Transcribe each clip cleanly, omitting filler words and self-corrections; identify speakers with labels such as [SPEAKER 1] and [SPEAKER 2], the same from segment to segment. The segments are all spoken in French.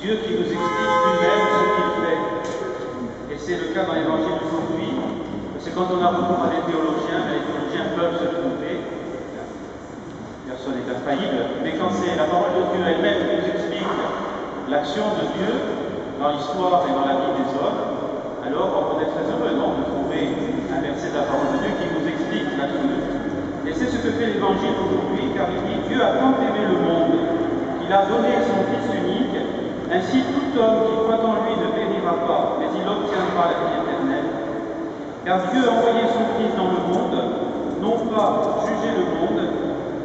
[SPEAKER 1] Dieu qui nous explique lui-même ce qu'il fait. Et c'est le cas dans l'évangile d'aujourd'hui. C'est quand on a recours à des théologiens, les théologiens peuvent se tromper. Personne n'est infaillible. Mais quand c'est la parole de Dieu elle-même qui nous explique l'action de Dieu dans l'histoire et dans la vie des hommes, alors on peut être très heureux, non, de trouver un verset de la parole de Dieu qui nous explique l'action de Dieu. Et c'est ce que fait l'Évangile aujourd'hui, car il dit « Dieu a tant aimé le monde qu'il a donné son Fils unique, ainsi tout homme qui croit en lui ne périra pas, mais il obtiendra la vie éternelle. Car Dieu a envoyé son Fils dans le monde, non pas pour juger le monde,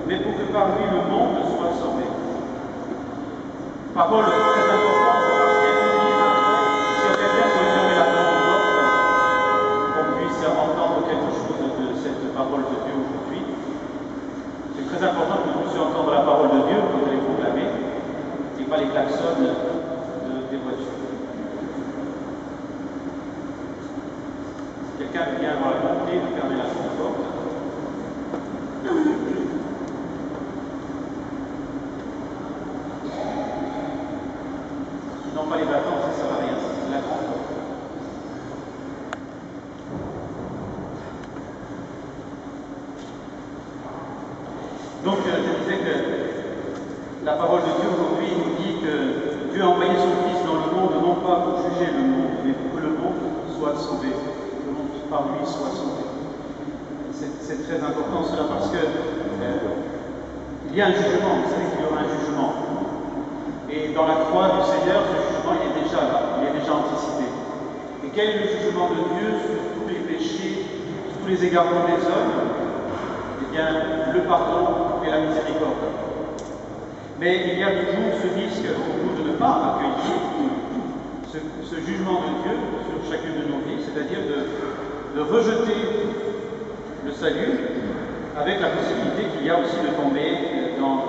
[SPEAKER 1] mais pour que par lui le monde soit sauvé. » Parole très importante parce qu'elle nous dit, si on quelqu'un peut fermer la porte, qu'on puisse entendre quelque chose de cette parole de Dieu aujourd'hui. C'est très important que nous puissions entendre la parole de Dieu quand elle est proclamée, et pas les klaxons des voitures. Quelqu'un vient dans la portée, de fermer la porte. Non, pas les bâtons, ça ne sert à rien, c'est la grande porte. Donc, je disais que la parole de Dieu aujourd'hui nous dit que Dieu a envoyé son Fils dans le monde, non pas pour juger le monde, mais pour que le monde soit sauvé, que le monde par lui soit sauvé. C'est très important cela parce que il y a un jugement, vous savez qu'il y aura un jugement. Et dans la croix du Seigneur, ce jugement il est déjà là, il est déjà anticipé. Et quel est le jugement de Dieu sur tous les péchés, sur tous les égarements des hommes? Eh bien, le pardon et la miséricorde. Mais il y a toujours ce risque pour nous de ne pas accueillir ce jugement de Dieu sur chacune de nos vies, c'est-à-dire de rejeter le salut avec la possibilité qu'il y a aussi de tomber dans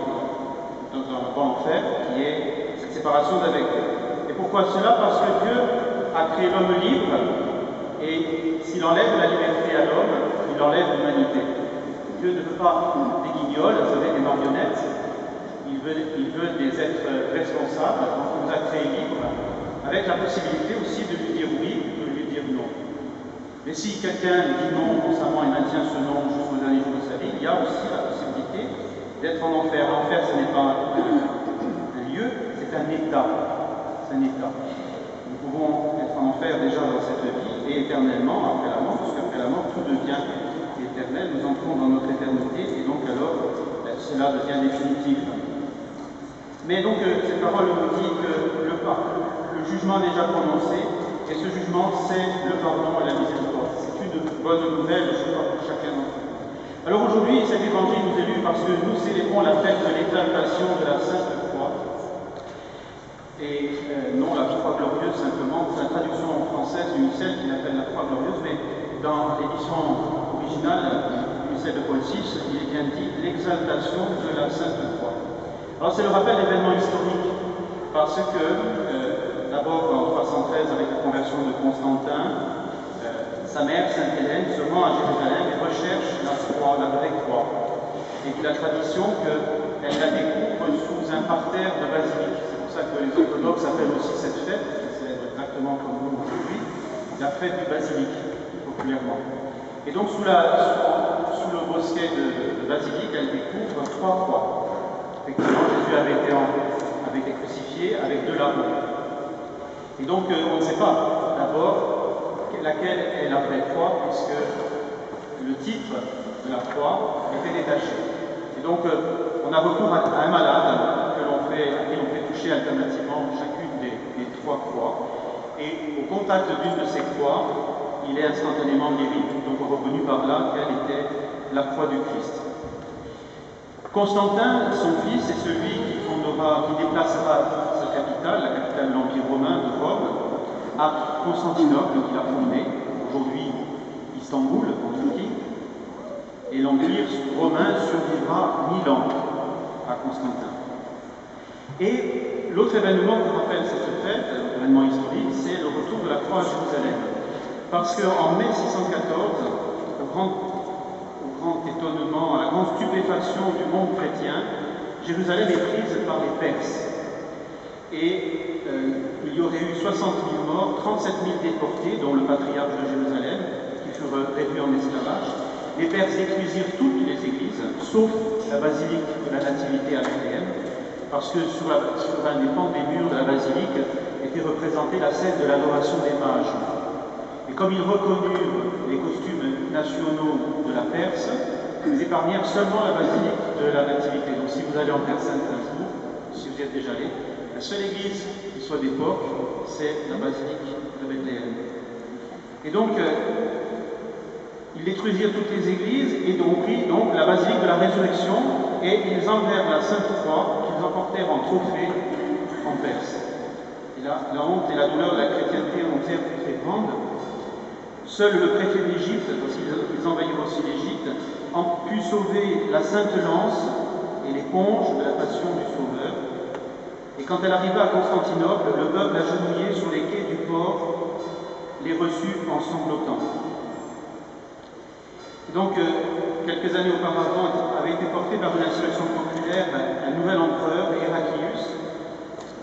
[SPEAKER 1] l'enfer, qui est cette séparation d'avec Dieu. Et pourquoi cela? Parce que Dieu a créé l'homme libre, et s'il enlève la liberté à l'homme, il enlève l'humanité. Dieu ne veut pas des guignols, vous savez, des marionnettes. Il veut des êtres responsables, donc il nous a créés libres, avec la possibilité aussi de lui dire oui ou de lui dire non. Mais si quelqu'un dit non constamment et maintient ce non jusqu'aux derniers jours de sa vie, il y a aussi la possibilité d'être en enfer. L'enfer, ce n'est pas un lieu, c'est un état. C'est un état. Nous pouvons être en enfer déjà dans cette vie et éternellement après la mort, parce qu'après la mort, tout devient éternel. Nous entrons dans notre éternité et donc alors, cela devient définitif. Mais donc, cette parole nous dit que le jugement est déjà prononcé, et ce jugement, c'est le pardon et la miséricorde. C'est une bonne nouvelle, je crois, pour chacun d'entre nous. Alors aujourd'hui, cet évangile nous est lu parce que nous célébrons la fête de l'exaltation de la Sainte Croix, et non la Croix glorieuse simplement. C'est la traduction française du missel qui l'appelle la Croix glorieuse, mais dans l'édition originale du missel de Paul VI, il est bien dit l'exaltation de la Sainte Croix. Alors c'est le rappel d'événements historiques, parce que d'abord en 313 avec la conversion de Constantin, sa mère, Sainte Hélène, se rend à Jérusalem et recherche la croix, la vraie croix. Et puis la tradition qu'elle la découvre sous un parterre de basilique. C'est pour ça que les orthodoxes appellent aussi cette fête, qui célèbre exactement comme nous aujourd'hui, la fête du basilic, populairement. Et donc sous le bosquet de basilique, elle découvre 3 croix. Effectivement, Jésus avait été crucifié avec 2 lambeaux. Et donc, on ne sait pas d'abord laquelle est la vraie croix, puisque le titre de la croix était détaché. Et donc, on a recours à un malade à qui l'on fait toucher alternativement chacune des 3 croix. Et au contact d'une de ces croix, il est instantanément guéri. Donc, on reconnu par là quelle était la croix du Christ. Constantin, son fils, est celui qui déplacera sa capitale, la capitale de l'Empire romain de Rome, à Constantinople, qu'il a fondé, aujourd'hui Istanbul, en Turquie, et l'Empire romain survivra 1000 ans à Constantin. Et l'autre événement qui rappelle cette fête, l'événement historique, c'est le retour de la croix à Jérusalem. Parce qu'en mai 614, au grand étonnement, à la grande stupéfaction du monde chrétien, Jérusalem est prise par les Perses. Et il y aurait eu 60 000 morts, 37 000 déportés, dont le patriarche de Jérusalem, qui furent réduits en esclavage. Les Perses détruisirent toutes les églises, sauf la basilique de la Nativité à Bethléem, parce que sur un des pans des murs de la basilique était représentée la scène de l'adoration des mages. Et comme ils reconnurent les costumes nationaux de la Perse, ils épargnèrent seulement la basilique de la Nativité. Donc si vous allez en Terre Sainte un jour, si vous y êtes déjà allé, la seule église qui soit d'époque, c'est la basilique de Bethléem. Et donc, ils détruisirent toutes les églises et ont pris donc la basilique de la Résurrection et ils enlevèrent la Sainte Croix qu'ils emportèrent en trophée en Perse. Et là, la honte et la douleur de la chrétienté entière fut très grande. Seul le préfet d'Égypte, parce qu'ils envahirent aussi l'Égypte, put sauver la Sainte Lance et l'éponge de la passion du Sauveur. Et quand elle arriva à Constantinople, le peuple agenouillé sur les quais du port les reçut en sanglotant. Et donc, quelques années auparavant, avait été porté par une insurrection populaire un nouvel empereur, Héraclius,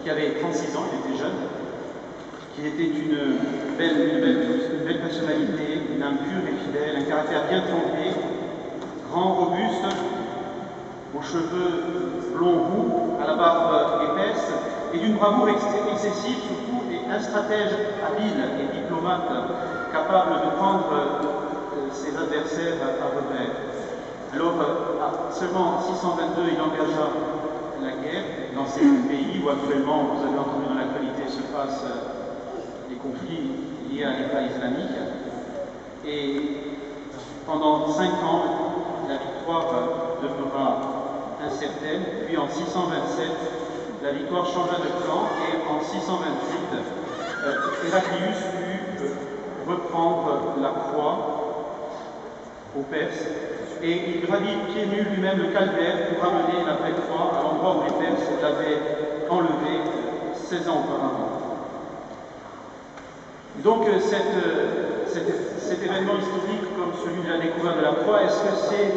[SPEAKER 1] qui avait 36 ans, il était jeune, qui était une belle personnalité, une âme pure et fidèle, un caractère bien trempé, grand, robuste, aux cheveux blonds roux, à la barbe épaisse, et d'une bravoure excessive surtout, et un stratège habile et diplomate, capable de prendre ses adversaires à revers. Alors, seulement en 622, il engagea la guerre dans ces pays où actuellement, vous avez entendu dans l'actualité, se passent les conflits liés à l'État islamique. Et pendant 5 ans, la victoire demeura incertaine. Puis en 627, la victoire changea de camp et en 628, Héraclius put reprendre la croix aux Perses, et il gravit pieds nus lui-même le calvaire pour ramener la vraie croix à l'endroit où les Perses l'avaient enlevée 16 ans auparavant. Donc cet événement historique comme celui de la découverte de la croix, est-ce que c'est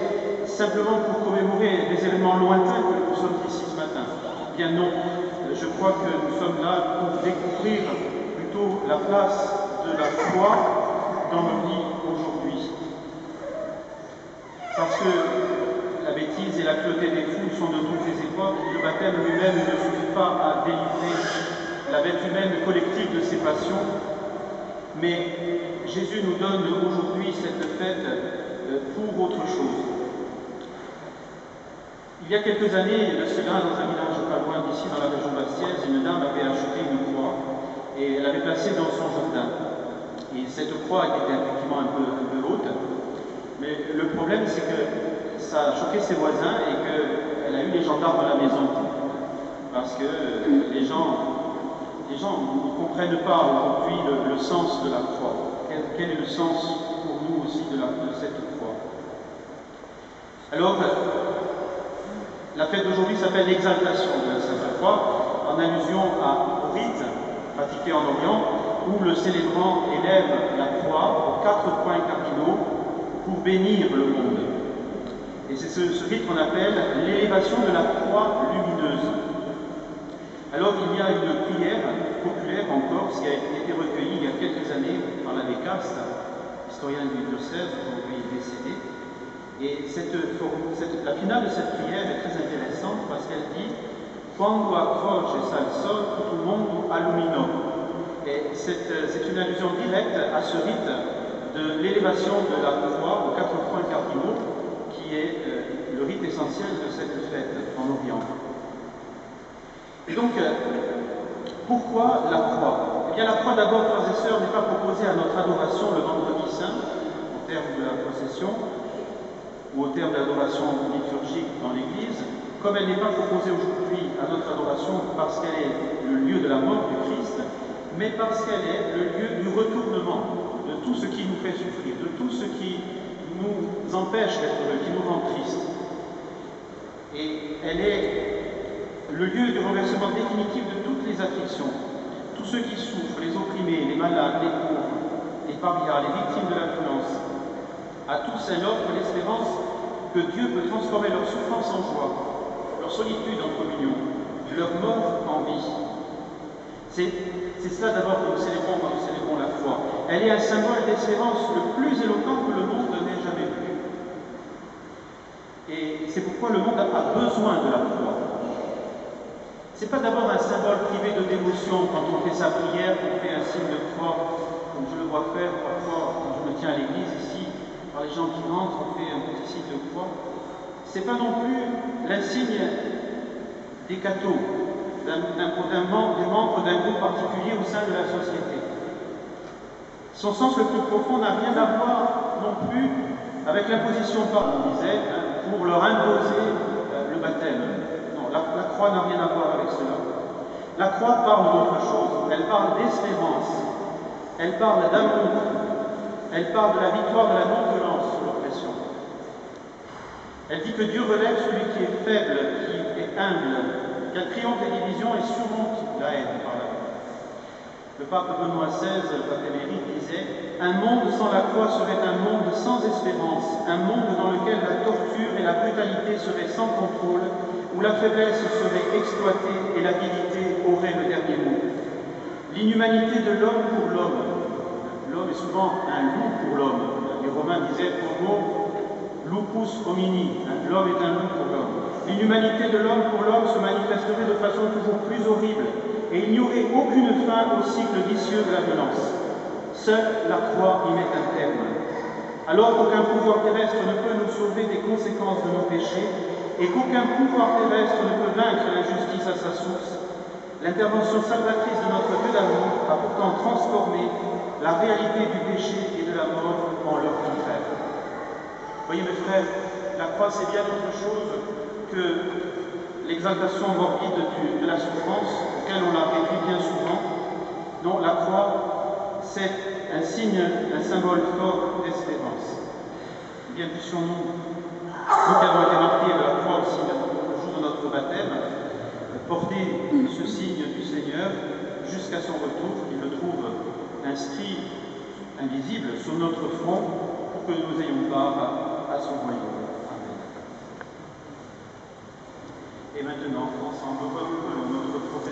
[SPEAKER 1] simplement pour commémorer des événements lointains que nous sommes ici ce matin? Bien non, je crois que nous sommes là pour découvrir plutôt la place de la croix dans nos vies aujourd'hui. Parce que la bêtise et la cruauté des fous sont de toutes les époques. Le baptême lui-même ne suffit pas à délivrer la bête humaine collective de ses passions. Mais Jésus nous donne aujourd'hui cette fête pour autre chose. Il y a quelques années, de cela, dans un village pas loin d'ici, dans la région bastiaise, une dame avait acheté une croix et elle l'avait placée dans son jardin. Et cette croix était effectivement un peu haute. Mais le problème, c'est que ça a choqué ses voisins et qu'elle a eu les gendarmes à la maison. Parce que les gens ne comprennent pas aujourd'hui le sens de la croix. Quel est le sens pour nous aussi de cette croix? Alors, la fête d'aujourd'hui s'appelle l'exaltation de la Sainte Croix, en allusion au rite pratiqué en Orient, où le célébrant élève la croix aux 4 points cardinaux pour bénir le monde. Et c'est ce rite qu'on appelle l'élévation de la croix lumineuse. Alors il y a une prière populaire en Corse qui a été recueillie il y a quelques années par l'abbé Cast, historien du diocèse, aujourd'hui décédé. Et la finale de cette prière est très intéressante parce qu'elle dit Quando accroce al sol tutto il mondo allumino. Et c'est une allusion directe à ce rite de l'élévation de la croix aux 4 points cardinaux, qui est le rite essentiel de cette fête en Orient. Et donc, pourquoi la croix? Eh bien, la croix, d'abord, frères et sœurs, n'est pas proposée à notre adoration le vendredi saint, au terme de la procession, ou au terme de l'adoration liturgique dans l'Église, comme elle n'est pas proposée aujourd'hui à notre adoration parce qu'elle est le lieu de la mort du Christ, mais parce qu'elle est le lieu du retournement de tout ce qui nous fait souffrir, de tout ce qui nous empêche d'être heureux, qui nous rend tristes. Et elle est le lieu du renversement définitif de toutes les afflictions. Tous ceux qui souffrent, les opprimés, les malades, les pauvres, les parias, les victimes de l'influence, à tous elle offre l'espérance que Dieu peut transformer leur souffrance en joie, leur solitude en communion, leur mort en vie. C'est cela d'abord que nous célébrons quand nous célébrons la foi. Elle est un symbole d'espérance le plus éloquent que le monde n'ait jamais vu. Et c'est pourquoi le monde a besoin de la foi. Ce n'est pas d'abord un symbole privé de dévotion quand on fait sa prière, qu'on fait un signe de croix, comme je le vois faire parfois quand je me tiens à l'église ici, par les gens qui rentrent, on fait un petit signe de croix. Ce n'est pas non plus l'insigne des cathos, des membres d'un groupe particulier au sein de la société. Son sens le plus profond n'a rien à voir non plus avec l'imposition par, on disait, pour leur imposer le baptême. Non, la croix n'a rien à voir avec cela. La croix parle d'autre chose. Elle parle d'espérance. Elle parle d'amour. Elle parle de la victoire de la non-violence sur l'oppression. Elle dit que Dieu relève celui qui est faible, qui est humble, qu'elle triomphe des divisions et surmonte la haine par la croix. Le pape Benoît XVI, le pape émérite, disait « Un monde sans la croix serait un monde sans espérance, un monde dans lequel la torture et la brutalité seraient sans contrôle, où la faiblesse serait exploitée et l'avidité aurait le dernier mot. L'inhumanité de l'homme pour l'homme. L'homme est souvent un loup pour l'homme. Les Romains disaient homo lupus homini. L'homme est un loup pour l'homme. L'inhumanité de l'homme pour l'homme se manifesterait de façon toujours plus horrible. Et il n'y aurait aucune fin au cycle vicieux de la violence. Seule la croix y met un terme. Alors qu'aucun pouvoir terrestre ne peut nous sauver des conséquences de nos péchés et qu'aucun pouvoir terrestre ne peut vaincre l'injustice à sa source, l'intervention salvatrice de notre Dieu d'amour a pourtant transformé la réalité du péché et de la mort en leur contraire. Voyez mes frères, la croix c'est bien autre chose que l'exaltation morbide de la souffrance, auquel on l'a réduit bien souvent. Non, la croix, c'est un signe, un symbole fort d'espérance. Bien puissions-nous, nous qui avons été marqués de la croix aussi le jour de notre baptême, porter ce signe du Seigneur jusqu'à son retour, qu'il le trouve inscrit, invisible, sur notre front, pour que nous ayons part à son royaume. Et maintenant, ensemble, comme notre professeur.